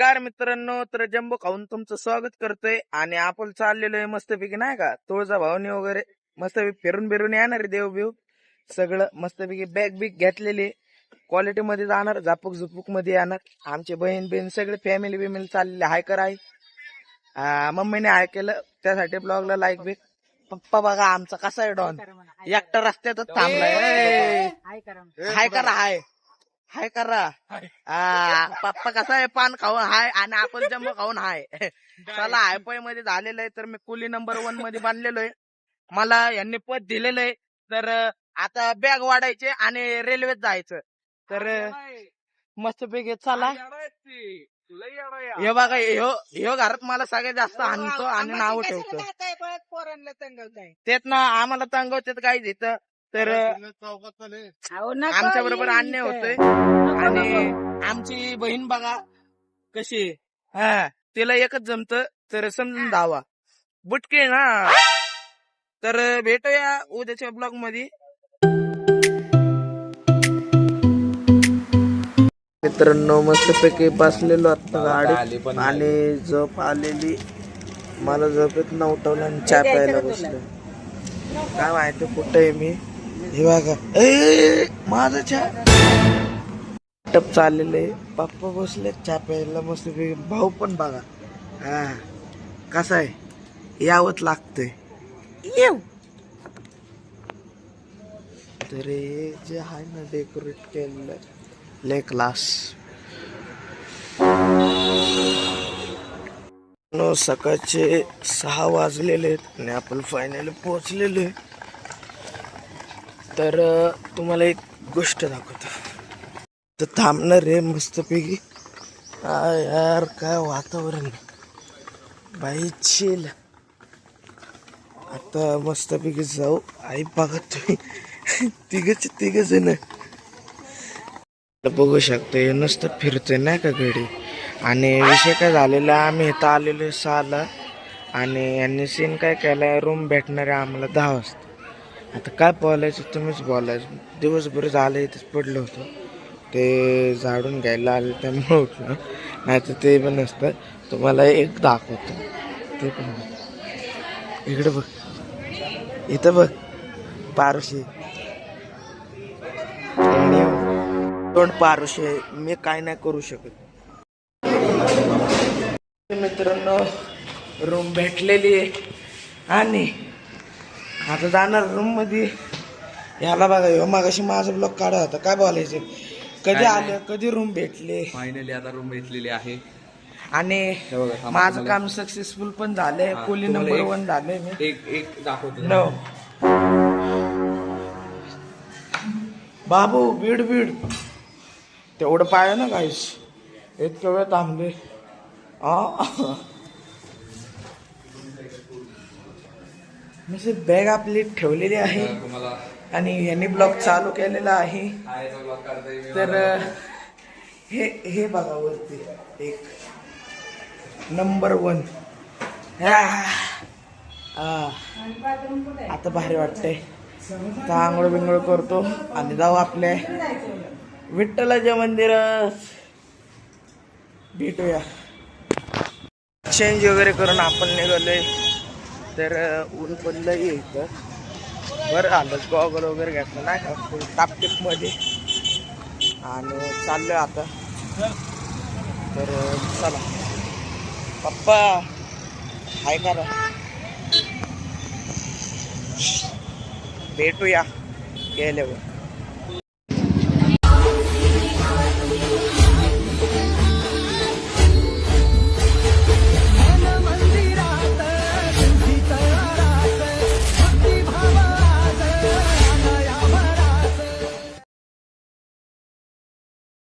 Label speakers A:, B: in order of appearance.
A: नमस्कार मित्रांनो, तर जम्बो खाऊन तुमचं स्वागत करतोय. आणि आपण चाललेलो आहे मस्तपैकी नाही का तुळजा भावनी वगैरे मस्तपैकी फिरून बिरून येणार आहे, देव बिव सगळं मस्तपैकी बॅग बिग घेतलेली क्वालिटी मध्ये जाणार, झापूक झुपूक मध्ये येणार. आमचे बहीण बिहीण सगळे फॅमिली बिमिली चाललेले हाय कर आहे. मम्मीने हाय केलं त्यासाठी ब्लॉगला लाईक बिक. पप्पा बघा आमचा कसा आहे डॉन, एकटा रस्त्यातच थांबलाय. हाय करा हाय हाय करा. पप्पा कसा आहे पान खाऊन हाय आणि आपण जम्बो खाऊन हाय. चला हायपाय मध्ये झालेलं आहे, तर मी कुली नंबर 1 मध्ये बांधलेलो आहे. मला यांनी पद दिलेलं आहे, तर आता बॅग वाढायचे आणि रेल्वेत जायचं. तर मस्तपैकी चला. हे बघा ह्यो घरात मला सगळ्यात जास्त आणतो आणि नाव ठेवतो. तेच ना आम्हाला तंगवतात काय तिथं. तर आमच्या बरोबर अन्याय होतोय. आणि आमची बहीण बघा कशी, तिला एकच जमत, तर समजून धावा बुटके ना. तर भेटूया उद्याच्या ब्लॉग मध्ये. मित्रांनो मस्तपैकी बसलेलो आता गाडीत आणि झोप आलेली. मला झोपेत न उठवलं आणि चहा प्यायला बसलो. काय माहिती कुठं आहे मी. हे बघा माझा चहा टप चाललेलं आहे. पप्पा बसले चहा प्यायला मस्तपैकी. भाऊ पण बघा कसा आहे, यावंच लागतंय येऊ. तर हे जे आहे ना डेकोरेट केलेलं ले क्लास. सकाळचे 6 वाजलेले आहेत आणि आपण फायनली पोहोचलेलो आहे. तर तुम्हाला एक गोष्ट दाखवतो. तर थांबणार रे मस्तपैकी. यार काय वातावरण बाई चिल. आता मस्तपैकी जाऊ. आई बघा तुम्ही तिघ जण बघू शकतो. हे नुसतं फिरतोय नाही का घडी. आणि विषय काय झालेला, आम्ही इथं आलेलो 6ला आणि यांनी सीन काय केलाय, रूम भेटणार आहे आम्हाला 10 वाजता. आता काय बोलायचं तुम्हीच बोलायचं. दिवसभर झालं इथंच पडलं होतं, ते झाडून घ्यायला आले त्यामुळे उठलं. नाही तर ते पण नसतं. तुम्हाला एक दाखवतो ते पण. इकडे बघ, इथं बघ पारुशी तोंड पारुशी. मी काय नाही करू शकत. मित्रांनो रूम भेटलेली आहे आणि आता जाणार रूम मध्ये. याला बघा मागाशी माझा ब्लॉग काढा होता. काय बोलायचं, कधी आले कधी रूम भेटले.
B: फायनली आता रूम भेटलेली आहे
A: आणि माझं काम सक्सेसफुल पण झालंय. कुली नंबर 1 झालंय मी.
B: एक दाखवतो
A: नो बाबू बीड तेवढं पाय ना गाईस. इतक्या वेळ थांबले. म्हणजे बॅग आपली ठेवलेली आहे आणि यांनी ब्लॉग चालू केलेला आहे. तर हे बघा वरती एक नंबर 1. आता भारी वाटतंय. तर आंघोळ बिंगोळ करतो आणि जाऊ आपल्या विठ्ठलाच्या मंदिरात. भेटूया. चेंज वगैरे करून आपण निघालोय. तर ऊन पडलं इथं. बरं आलं गॉगल वगैरे घेतलं नाही का फुल टापटीप मध्ये आणि चाललोय आता. तर चला पप्पा हाय करा. भेटूया गेल्यावर.